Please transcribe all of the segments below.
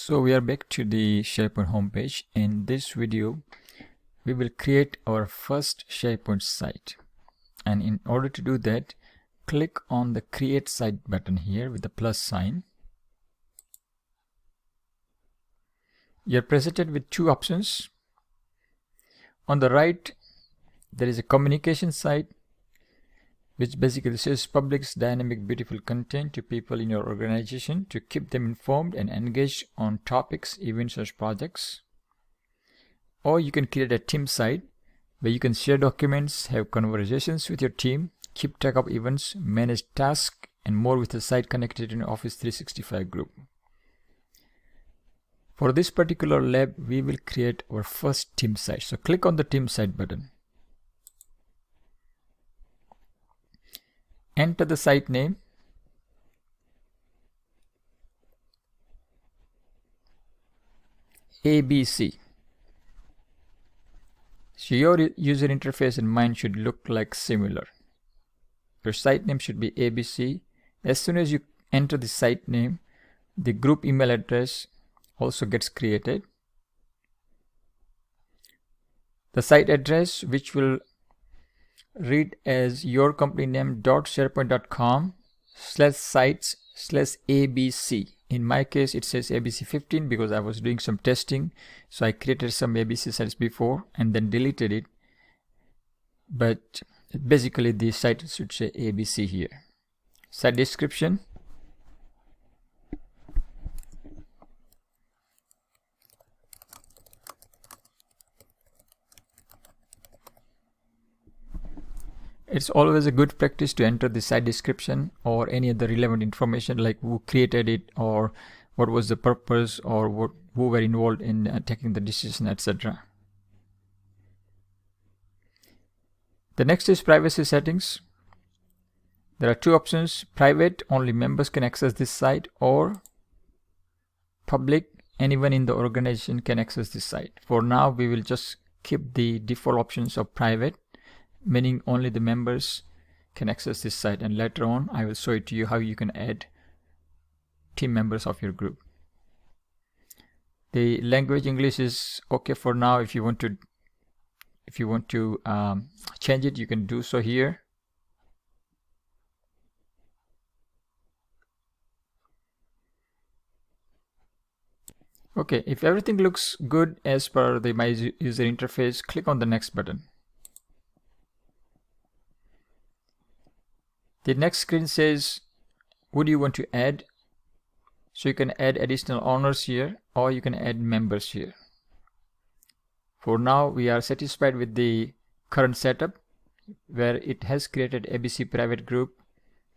So we are back to the SharePoint homepage. In this video, we will create our first SharePoint site. And in order to do that, click on the Create Site button here with the plus sign. You're presented with two options. On the right, there is a communication site, which basically says publish dynamic, beautiful content to people in your organization to keep them informed and engaged on topics, events, or projects. Or you can create a team site where you can share documents, have conversations with your team, keep track of events, manage tasks, and more with the site connected in Office 365 group. For this particular lab, we will create our first team site. So click on the team site button. Enter the site name. ABC. So your user interface and mine should look like similar. Your site name should be ABC. As soon as you enter the site name, the group email address also gets created. The site address, which will read as your company name .sharepoint.com/sites/abc. In my case, it says ABC 15 because I was doing some testing. So I created some ABC sites before and then deleted it. But basically the site should say ABC here. Site description. It's always a good practice to enter the site description or any other relevant information like who created it or what was the purpose or who were involved in taking the decision, etc. The next is privacy settings. There are two options: private, only members can access this site, or public, anyone in the organization can access this site. For now, we will just keep the default options of private, meaning only the members can access this site, and later on I will show it to you how you can add team members of your group. The language English is okay for now. If you want to change it, you can do so here. Okay, if everything looks good as per the my user interface, click on the next button. The next screen says, what do you want to add? So you can add additional owners here, or you can add members here. For now, we are satisfied with the current setup where it has created ABC private group,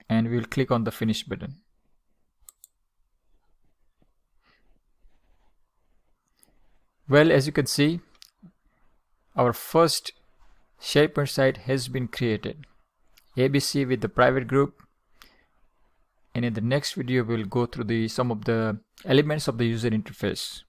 and we will click on the finish button. Well, as you can see, our first SharePoint site has been created. ABC with the private group, and in the next video we'll go through some of the elements of the user interface.